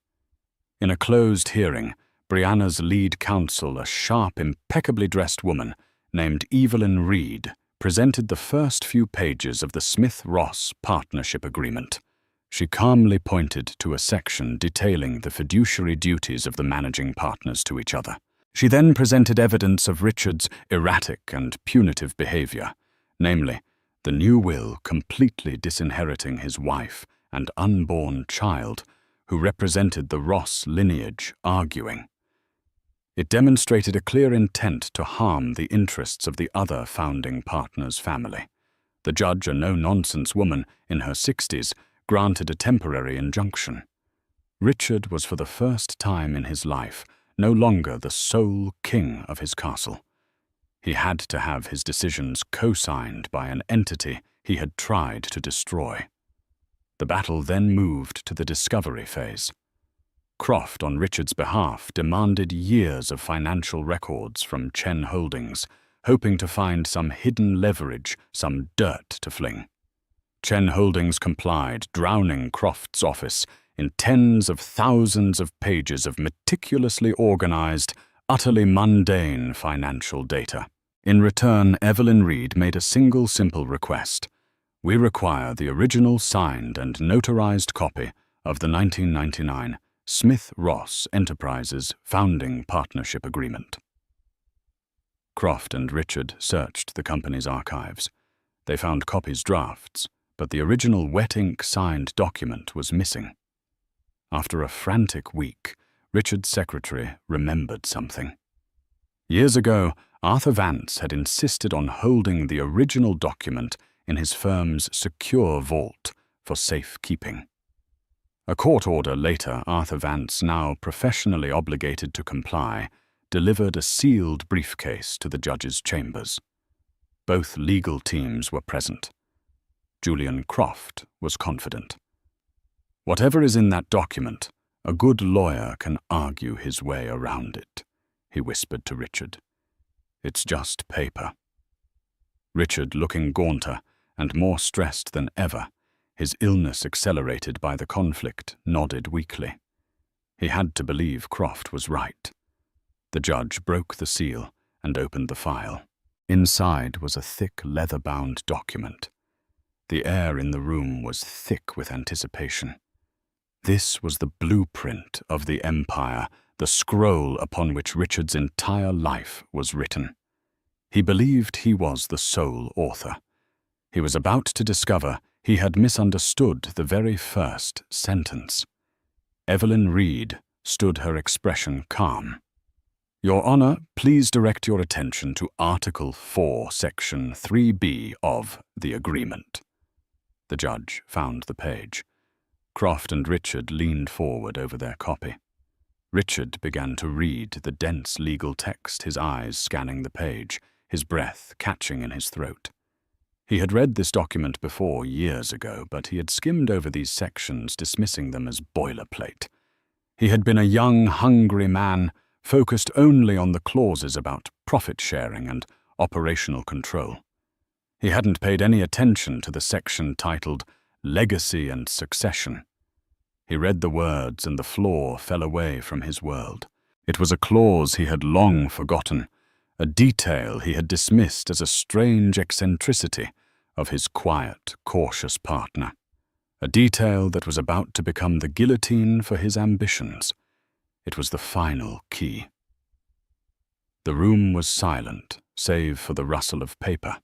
In a closed hearing, Brianna's lead counsel, a sharp, impeccably dressed woman named Evelyn Reed, presented the first few pages of the Smith-Ross partnership agreement. She calmly pointed to a section detailing the fiduciary duties of the managing partners to each other. She then presented evidence of Richard's erratic and punitive behavior, namely, the new will completely disinheriting his wife and unborn child, who represented the Ross lineage, arguing. It demonstrated a clear intent to harm the interests of the other founding partner's family. The judge, a no-nonsense woman in her 60s, granted a temporary injunction. Richard was for the first time in his life no longer the sole king of his castle. He had to have his decisions co-signed by an entity he had tried to destroy. The battle then moved to the discovery phase. Croft, on Richard's behalf, demanded years of financial records from Chen Holdings, hoping to find some hidden leverage, some dirt to fling. Chen Holdings complied, drowning Croft's office in tens of thousands of pages of meticulously organized, utterly mundane financial data. In return, Evelyn Reed made a single simple request. "We require the original signed and notarized copy of the 1999 Smith-Ross Enterprises Founding Partnership Agreement." Croft and Richard searched the company's archives. They found copies drafts, but the original wet ink signed document was missing. After a frantic week, Richard's secretary remembered something. Years ago, Arthur Vance had insisted on holding the original document in his firm's secure vault for safekeeping. A court order later, Arthur Vance, now professionally obligated to comply, delivered a sealed briefcase to the judge's chambers. Both legal teams were present. Julian Croft was confident. "Whatever is in that document, a good lawyer can argue his way around it," he whispered to Richard. "It's just paper." Richard, looking gaunter and more stressed than ever, his illness accelerated by the conflict, nodded weakly. He had to believe Croft was right. The judge broke the seal and opened the file. Inside was a thick, leather-bound document. The air in the room was thick with anticipation. This was the blueprint of the empire, the scroll upon which Richard's entire life was written. He believed he was the sole author. He was about to discover he had misunderstood the very first sentence. Evelyn Reed stood her expression calm. "Your Honor, please direct your attention to Article 4, Section 3B of the agreement." The judge found the page. Croft and Richard leaned forward over their copy. Richard began to read the dense legal text, his eyes scanning the page, his breath catching in his throat. He had read this document before years ago, but he had skimmed over these sections, dismissing them as boilerplate. He had been a young, hungry man, focused only on the clauses about profit-sharing and operational control. He hadn't paid any attention to the section titled Legacy and Succession. He read the words and the floor fell away from his world. It was a clause he had long forgotten, a detail he had dismissed as a strange eccentricity of his quiet, cautious partner, a detail that was about to become the guillotine for his ambitions. It was the final key. The room was silent, save for the rustle of paper.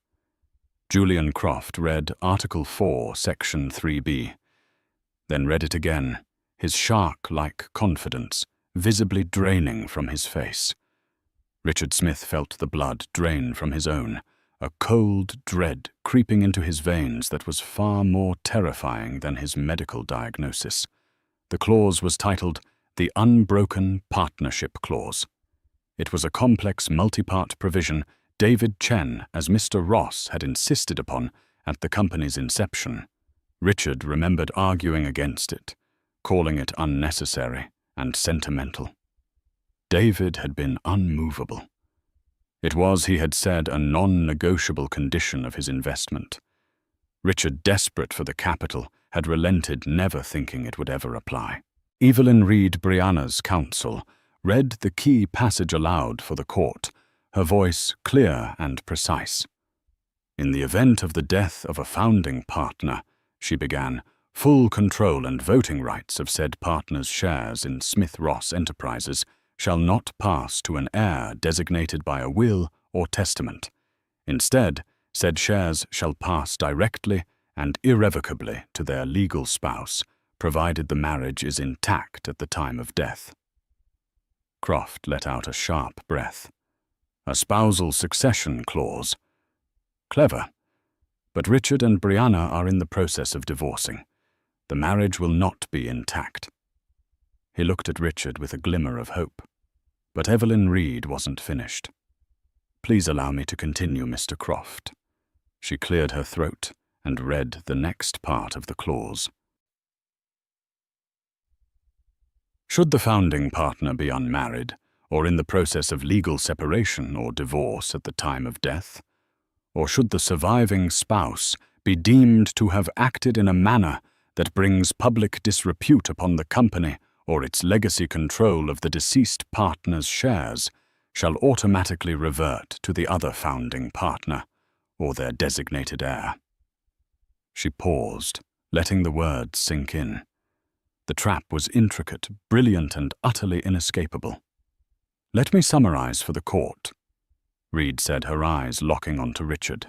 Julian Croft read Article 4, Section 3B, then read it again, his shark-like confidence visibly draining from his face. Richard Smith felt the blood drain from his own, a cold dread creeping into his veins that was far more terrifying than his medical diagnosis. The clause was titled the Unbroken Partnership Clause. It was a complex multi-part provision David Chen, as Mr. Ross, had insisted upon at the company's inception. Richard remembered arguing against it, calling it unnecessary and sentimental. David had been unmovable. It was, he had said, a non-negotiable condition of his investment. Richard, desperate for the capital, had relented, never thinking it would ever apply. Evelyn read Brianna's counsel, read the key passage aloud for the court, her voice clear and precise. In the event of the death of a founding partner, she began, full control and voting rights of said partner's shares in Smith Ross Enterprises shall not pass to an heir designated by a will or testament. Instead, said shares shall pass directly and irrevocably to their legal spouse, provided the marriage is intact at the time of death. Croft let out a sharp breath. A spousal succession clause. Clever. But Richard and Brianna are in the process of divorcing. The marriage will not be intact. He looked at Richard with a glimmer of hope. But Evelyn Reed wasn't finished. Please allow me to continue, Mr. Croft. She cleared her throat and read the next part of the clause. Should the founding partner be unmarried, or in the process of legal separation or divorce at the time of death, or should the surviving spouse be deemed to have acted in a manner that brings public disrepute upon the company or its legacy control of the deceased partner's shares, shall automatically revert to the other founding partner or their designated heir. She paused, letting the words sink in. The trap was intricate, brilliant, and utterly inescapable. Let me summarize for the court, Reed said, her eyes locking onto Richard.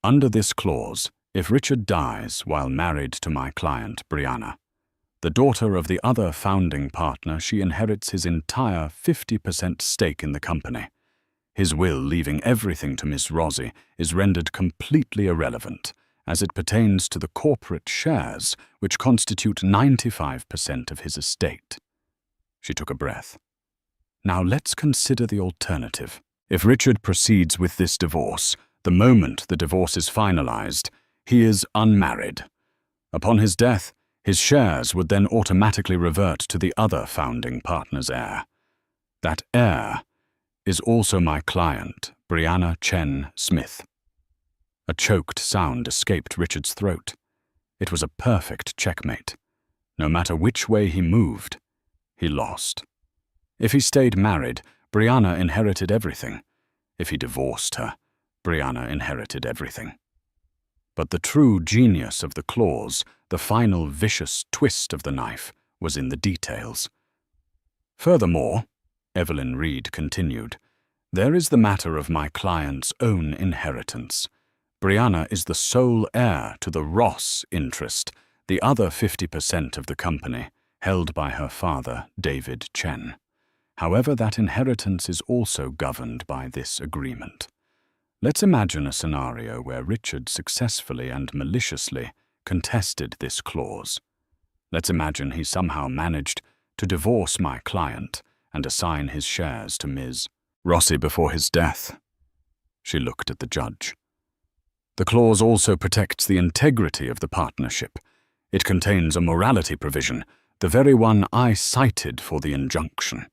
Under this clause, if Richard dies while married to my client, Brianna, the daughter of the other founding partner, she inherits his entire 50% stake in the company. His will, leaving everything to Miss Rosie, is rendered completely irrelevant, as it pertains to the corporate shares, which constitute 95% of his estate. She took a breath. Now let's consider the alternative. If Richard proceeds with this divorce, the moment the divorce is finalized, he is unmarried. Upon his death, his shares would then automatically revert to the other founding partner's heir. That heir is also my client, Brianna Chen Smith. A choked sound escaped Richard's throat. It was a perfect checkmate. No matter which way he moved, he lost. If he stayed married, Brianna inherited everything. If he divorced her, Brianna inherited everything. But the true genius of the clause, the final vicious twist of the knife, was in the details. Furthermore, Evelyn Reed continued, there is the matter of my client's own inheritance. Brianna is the sole heir to the Ross interest, the other 50% of the company, held by her father, David Chen. However, that inheritance is also governed by this agreement. Let's imagine a scenario where Richard successfully and maliciously contested this clause. Let's imagine he somehow managed to divorce my client and assign his shares to Ms. Rosie before his death. She looked at the judge. The clause also protects the integrity of the partnership. It contains a morality provision, the very one I cited for the injunction.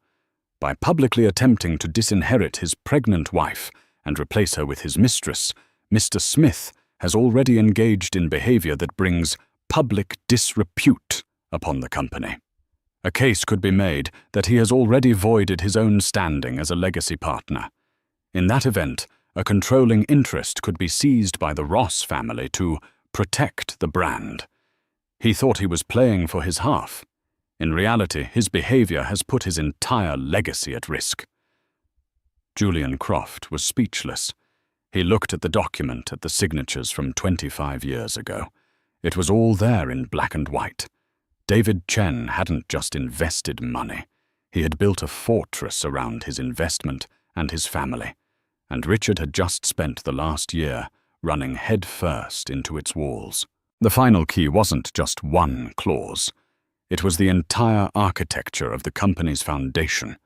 By publicly attempting to disinherit his pregnant wife and replace her with his mistress, Mr. Smith has already engaged in behavior that brings public disrepute upon the company. A case could be made that he has already voided his own standing as a legacy partner. In that event, a controlling interest could be seized by the Ross family to protect the brand. He thought he was playing for his half. In reality, his behavior has put his entire legacy at risk. Julian Croft was speechless. He looked at the document, at the signatures from 25 years ago. It was all there in black and white. David Chen hadn't just invested money. He had built a fortress around his investment and his family, and Richard had just spent the last year running headfirst into its walls. The final key wasn't just one clause. It was the entire architecture of the company's foundation.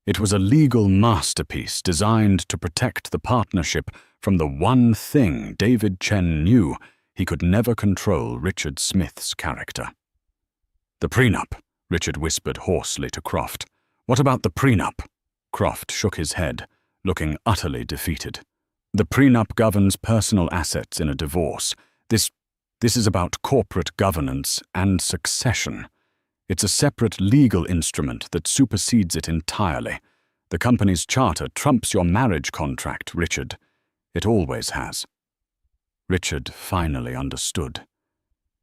It was a legal masterpiece designed to protect the partnership from the one thing David Chen knew: he could never control Richard Smith's character. "The prenup," Richard whispered hoarsely to Croft. "What about the prenup?" Croft shook his head, looking utterly defeated. "The prenup governs personal assets in a divorce. This is about corporate governance and succession. It's a separate legal instrument that supersedes it entirely. The company's charter trumps your marriage contract, Richard. It always has." Richard finally understood.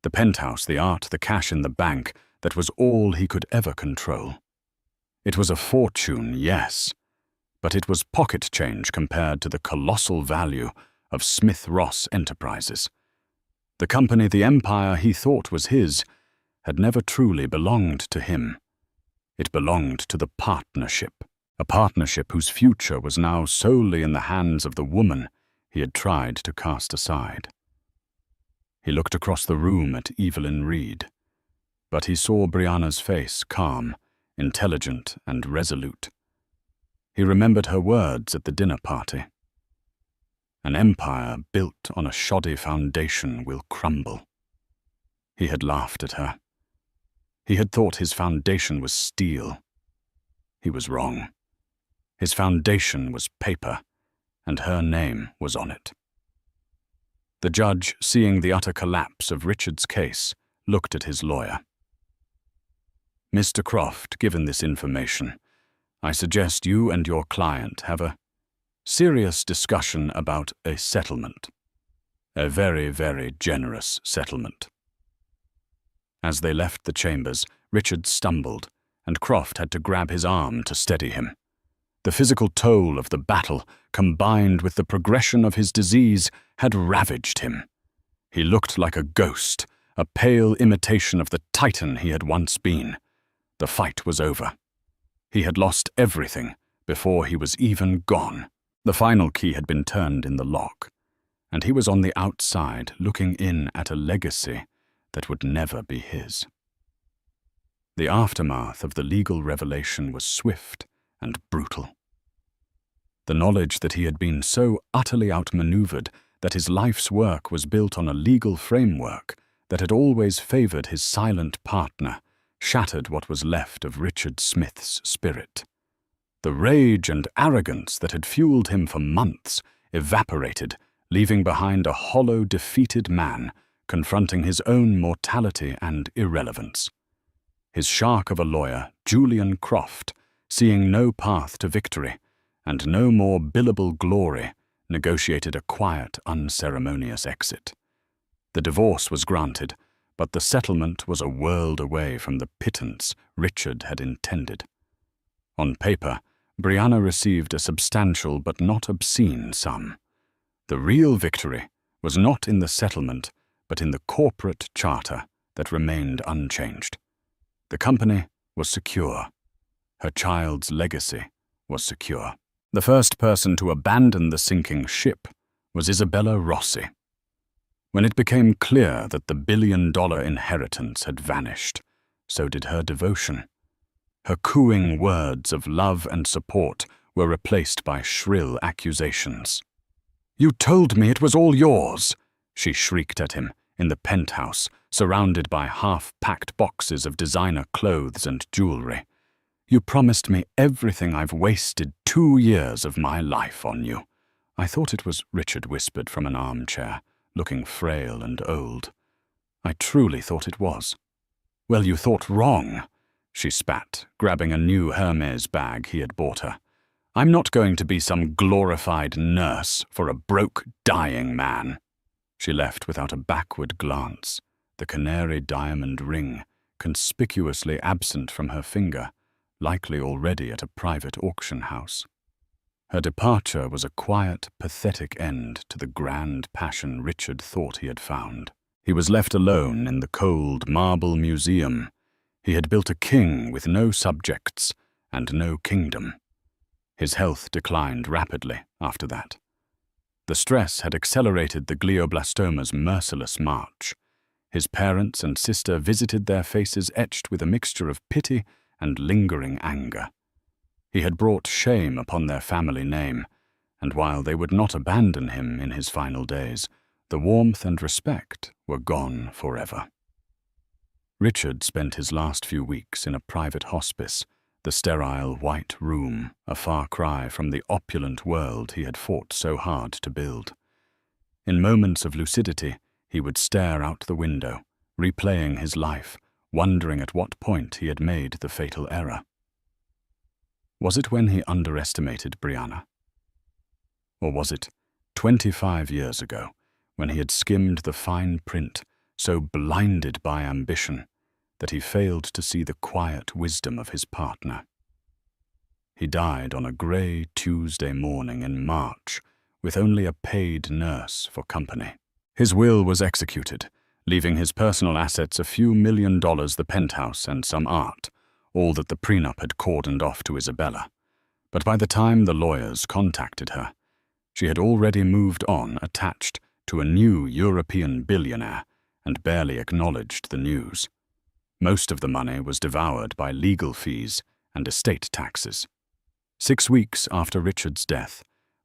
The penthouse, the art, the cash in the bank, that was all he could ever control. It was a fortune, yes, but it was pocket change compared to the colossal value of Smith Ross Enterprises. The company, the empire he thought was his, had never truly belonged to him. It belonged to the partnership, a partnership whose future was now solely in the hands of the woman he had tried to cast aside. He looked across the room at Evelyn Reed, but he saw Brianna's face calm, intelligent, and resolute. He remembered her words at the dinner party. "An empire built on a shoddy foundation will crumble." He had laughed at her. He had thought his foundation was steel. He was wrong. His foundation was paper, and her name was on it. The judge, seeing the utter collapse of Richard's case, looked at his lawyer. "Mr. Croft, given this information, I suggest you and your client have a serious discussion about a settlement. A very, very generous settlement." As they left the chambers, Richard stumbled, and Croft had to grab his arm to steady him. The physical toll of the battle, combined with the progression of his disease, had ravaged him. He looked like a ghost, a pale imitation of the titan he had once been. The fight was over. He had lost everything before he was even gone. The final key had been turned in the lock, and he was on the outside looking in at a legacy that would never be his. The aftermath of the legal revelation was swift and brutal. The knowledge that he had been so utterly outmaneuvered that his life's work was built on a legal framework that had always favored his silent partner shattered what was left of Richard Smith's spirit. The rage and arrogance that had fueled him for months evaporated, leaving behind a hollow, defeated man confronting his own mortality and irrelevance. His shark of a lawyer, Julian Croft, seeing no path to victory and no more billable glory, negotiated a quiet, unceremonious exit. The divorce was granted, but the settlement was a world away from the pittance Richard had intended. On paper, Brianna received a substantial but not obscene sum. The real victory was not in the settlement, but in the corporate charter that remained unchanged. The company was secure. Her child's legacy was secure. The first person to abandon the sinking ship was Isabella Rossi. When it became clear that the billion-dollar inheritance had vanished, so did her devotion. Her cooing words of love and support were replaced by shrill accusations. "You told me it was all yours," she shrieked at him in the penthouse, surrounded by half-packed boxes of designer clothes and jewelry. "You promised me everything. I've wasted 2 years of my life on you." "I thought it was," Richard whispered from an armchair, looking frail and old. "I truly thought it was." "Well, you thought wrong," she spat, grabbing a new Hermes bag he had bought her. "I'm not going to be some glorified nurse for a broke, dying man." She left without a backward glance, the canary diamond ring conspicuously absent from her finger, likely already at a private auction house. Her departure was a quiet, pathetic end to the grand passion Richard thought he had found. He was left alone in the cold marble museum. He had built a king with no subjects and no kingdom. His health declined rapidly after that. The stress had accelerated the glioblastoma's merciless march. His parents and sister visited their faces etched with a mixture of pity and lingering anger. He had brought shame upon their family name, and while they would not abandon him in his final days, the warmth and respect were gone forever. Richard spent his last few weeks in a private hospice, the sterile white room, a far cry from the opulent world he had fought so hard to build. In moments of lucidity, he would stare out the window, replaying his life, wondering at what point he had made the fatal error. Was it when he underestimated Brianna? Or was it 25 years ago, when he had skimmed the fine print, so blinded by ambition that he failed to see the quiet wisdom of his partner? He died on a grey Tuesday morning in March, with only a paid nurse for company. His will was executed, leaving his personal assets a few $1 million, the penthouse, and some art, all that the prenup had cordoned off to Isabella. But by the time the lawyers contacted her, she had already moved on, attached to a new European billionaire, and barely acknowledged the news. Most of the money was devoured by legal fees and estate taxes. 6 weeks after Richard's death,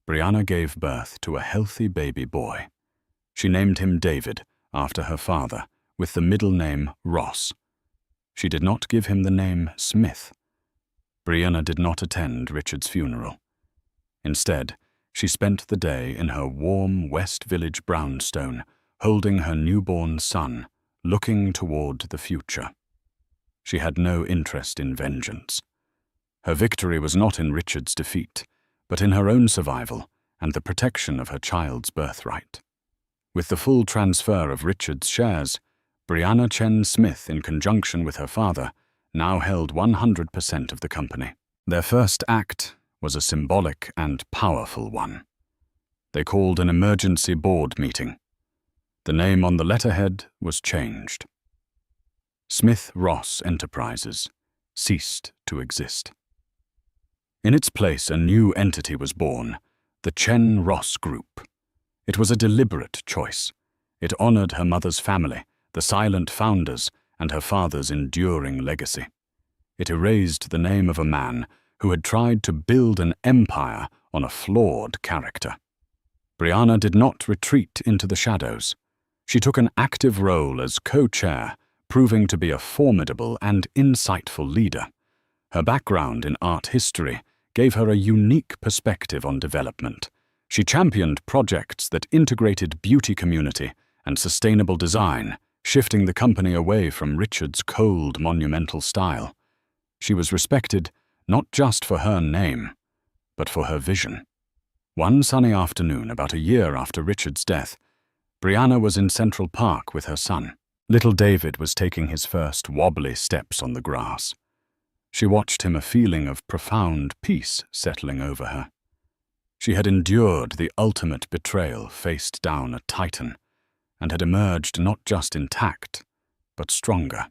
Brianna gave birth to a healthy baby boy. She named him David, after her father, with the middle name Ross. She did not give him the name Smith. Brianna did not attend Richard's funeral. Instead, she spent the day in her warm West Village brownstone, holding her newborn son, looking toward the future. She had no interest in vengeance. Her victory was not in Richard's defeat, but in her own survival and the protection of her child's birthright. With the full transfer of Richard's shares, Brianna Chen Smith, in conjunction with her father, now held 100% of the company. Their first act was a symbolic and powerful one. They called an emergency board meeting. The name on the letterhead was changed. Smith Ross Enterprises ceased to exist. In its place, a new entity was born, the Chen Ross Group. It was a deliberate choice. It honored her mother's family, the silent founders, and her father's enduring legacy. It erased the name of a man who had tried to build an empire on a flawed character. Brianna did not retreat into the shadows. She took an active role as co-chair, proving to be a formidable and insightful leader. Her background in art history gave her a unique perspective on development. She championed projects that integrated beauty community and sustainable design, shifting the company away from Richard's cold, monumental style. She was respected not just for her name, but for her vision. One sunny afternoon, about a year after Richard's death, Brianna was in Central Park with her son. Little David was taking his first wobbly steps on the grass. She watched him, a feeling of profound peace settling over her. She had endured the ultimate betrayal, faced down a titan, and had emerged not just intact, but stronger.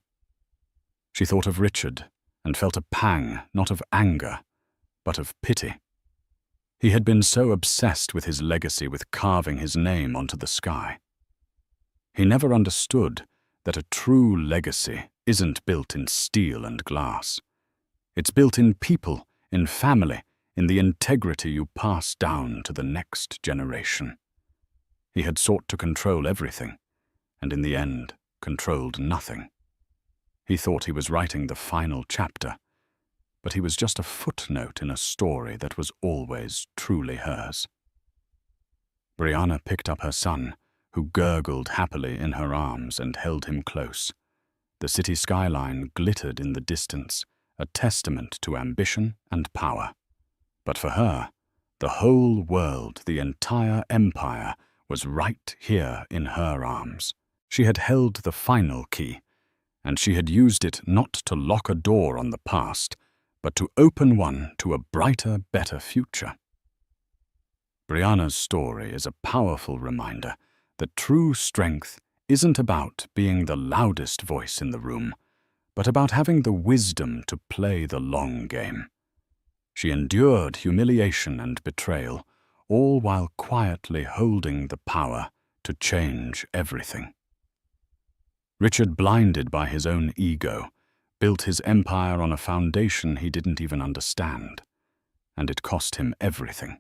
She thought of Richard and felt a pang, not of anger, but of pity. He had been so obsessed with his legacy, with carving his name onto the sky. He never understood that a true legacy isn't built in steel and glass. It's built in people, in family, in the integrity you pass down to the next generation. He had sought to control everything, and in the end, controlled nothing. He thought he was writing the final chapter, but he was just a footnote in a story that was always truly hers. Brianna picked up her son, who gurgled happily in her arms, and held him close. The city skyline glittered in the distance, a testament to ambition and power. But for her, the whole world, the entire empire, was right here in her arms. She had held the final key, and she had used it not to lock a door on the past, but to open one to a brighter, better future. Brianna's story is a powerful reminder that true strength isn't about being the loudest voice in the room, but about having the wisdom to play the long game. She endured humiliation and betrayal, all while quietly holding the power to change everything. Richard, blinded by his own ego, built his empire on a foundation he didn't even understand, and it cost him everything.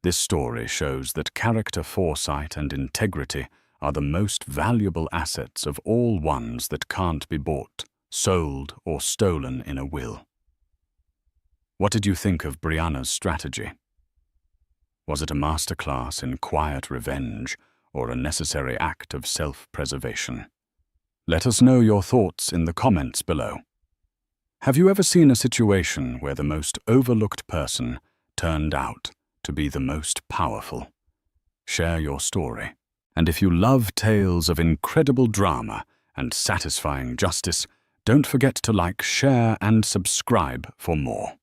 This story shows that character, foresight, and integrity are the most valuable assets of all ones that can't be bought, sold, or stolen in a will. What did you think of Brianna's strategy? Was it a masterclass in quiet revenge or a necessary act of self-preservation? Let us know your thoughts in the comments below. Have you ever seen a situation where the most overlooked person turned out to be the most powerful? Share your story. And if you love tales of incredible drama and satisfying justice, don't forget to like, share, and subscribe for more.